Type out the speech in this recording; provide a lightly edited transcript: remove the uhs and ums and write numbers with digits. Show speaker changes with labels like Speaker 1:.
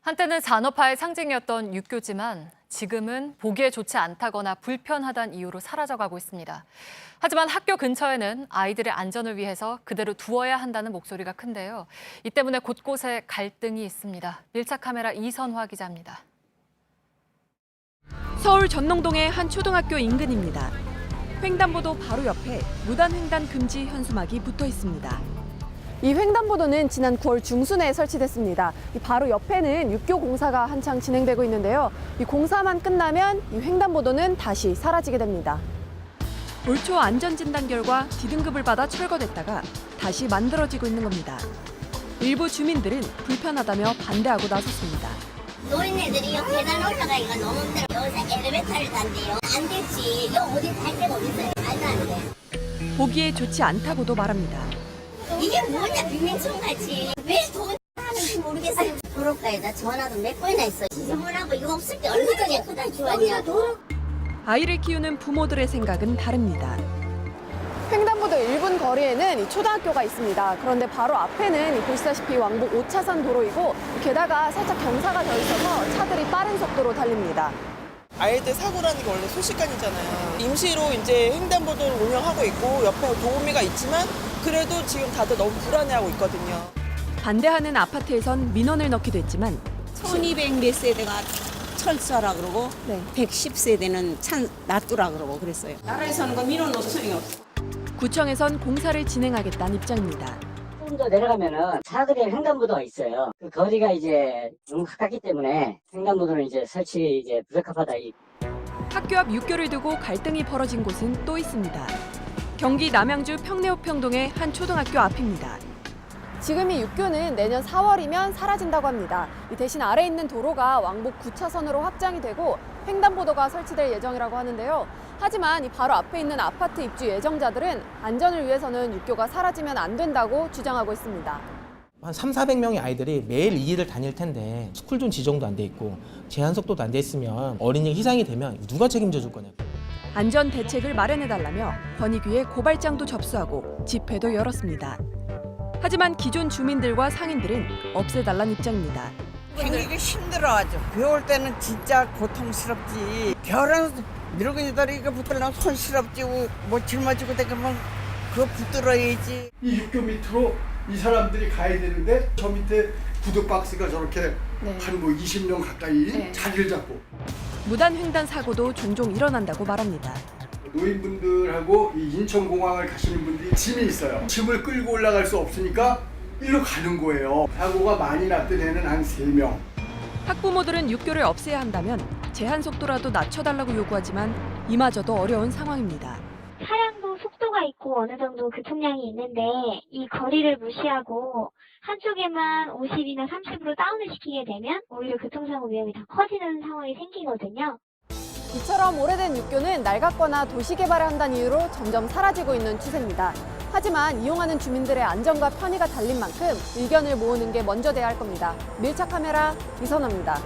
Speaker 1: 한때는 산업화의 상징이었던 육교지만 지금은 보기에 좋지 않다거나 불편하다는 이유로 사라져가고 있습니다. 하지만 학교 근처에는 아이들의 안전을 위해서 그대로 두어야 한다는 목소리가 큰데요. 이 때문에 곳곳에 갈등이 있습니다. 밀착 카메라 이선화 기자입니다.
Speaker 2: 서울 전농동의 한 초등학교 인근입니다. 횡단보도 바로 옆에 무단횡단 금지 현수막이 붙어 있습니다.
Speaker 3: 이 횡단보도는 지난 9월 중순에 설치됐습니다. 바로 옆에는 육교 공사가 한창 진행되고 있는데요. 이 공사만 끝나면 이 횡단보도는 다시 사라지게 됩니다.
Speaker 2: 올 초 안전진단 결과 D등급을 받아 철거됐다가 다시 만들어지고 있는 겁니다. 일부 주민들은 불편하다며 반대하고 나섰습니다.
Speaker 4: 노인네들이 요 계단 올라가기가 너무 힘들어. 여기서 엘리베이터를 단대요. 안 됐지. 요 어디 갈 데가 어딨어요. 말도 안 돼.
Speaker 2: 보기에 좋지 않다고도 말합니다.
Speaker 4: 이게 뭐냐 빅맨충같이. 왜 돈 하는지 모르겠어요. 도로가에다 전화도 몇 번이나 했어요. 지저분하고 이거 없을 때 얼마 전에 그다 주웠냐고.
Speaker 2: 아이를 키우는 부모들의 생각은 다릅니다.
Speaker 3: 횡단보도 1분 거리에는 이 초등학교가 있습니다. 그런데 바로 앞에는 보시다시피 왕복 5차선 도로이고 게다가 살짝 경사가 져 있어서 차들이 빠른 속도로 달립니다.
Speaker 5: 아이들 사고라는 게 원래 순식간이잖아요. 임시로 이제 횡단보도를 운영하고 있고 옆에 도우미가 있지만 그래도 지금 다들 너무 불안해하고 있거든요.
Speaker 2: 반대하는 아파트에선 민원을 넣기도 했지만
Speaker 6: 1200 몇 세대가 철수하라 그러고
Speaker 3: 네.
Speaker 6: 110세대는 놔두라 그러고 그랬어요. 나라에서 하는 거 민원 넣어도 소용이 없어.
Speaker 2: 구청에선 공사를 진행하겠다는 입장입니다.
Speaker 7: 좀 더 내려가면은 차들이 횡단보도가 있어요. 그 거리가 이제 너무 가깝기 때문에 횡단보도는 이제 설치 이제 부적합하다.
Speaker 2: 학교 앞 육교를 두고 갈등이 벌어진 곳은 또 있습니다. 경기 남양주 평내호평동의 한 초등학교 앞입니다.
Speaker 3: 지금 이 육교는 내년 4월이면 사라진다고 합니다. 대신 아래 있는 도로가 왕복 9차선으로 확장이 되고 횡단보도가 설치될 예정이라고 하는데요. 하지만 이 바로 앞에 있는 아파트 입주 예정자들은 안전을 위해서는 육교가 사라지면 안 된다고 주장하고 있습니다.
Speaker 8: 한 300~400명의 아이들이 매일 이 길을 다닐 텐데 스쿨존 지정도 안 돼 있고 제한 속도도 안 돼 있으면 어린이가 희생이 되면 누가 책임져 줄 거냐고.
Speaker 2: 안전 대책을 마련해달라며 권익위에 고발장도 접수하고 집회도 열었습니다. 하지만 기존 주민들과 상인들은 없애달란 입장입니다.
Speaker 9: 다니기 힘들어 아주. 비 올 때는 진짜 고통스럽지. 겨울은 늙은이들이 이거 붙들려면 손실없지. 뭐 짊어지고 다니면 그거 붙들어야지.
Speaker 10: 이 육교 밑으로 이 사람들이 가야 되는데 저 밑에 구두박스가 저렇게 한 뭐 20년 가까이 자리를 잡고.
Speaker 2: 무단 횡단 사고도 종종 일어난다고 말합니다.
Speaker 10: 노인분들하고 이 인천공항을 가시는 분들이 짐이 있어요. 짐을 끌고 올라갈 수 없으니까 일로 가는 거예요. 사고가 많이 났던 애는 한 3명.
Speaker 2: 학부모들은 육교를 없애야 한다면 제한 속도라도 낮춰달라고 요구하지만 이마저도 어려운 상황입니다.
Speaker 11: 차량도 속도가 있고 어느 정도 교통량이 있는데 이 거리를 무시하고 한쪽에만 50이나 30으로 다운을 시키게 되면 오히려 교통사고 위험이 더 커지는 상황이 생기거든요.
Speaker 3: 이처럼 오래된 육교는 낡았거나 도시개발을 한다는 이유로 점점 사라지고 있는 추세입니다. 하지만 이용하는 주민들의 안전과 편의가 달린 만큼 의견을 모으는 게 먼저 돼야 할 겁니다. 밀착 카메라 이선화입니다.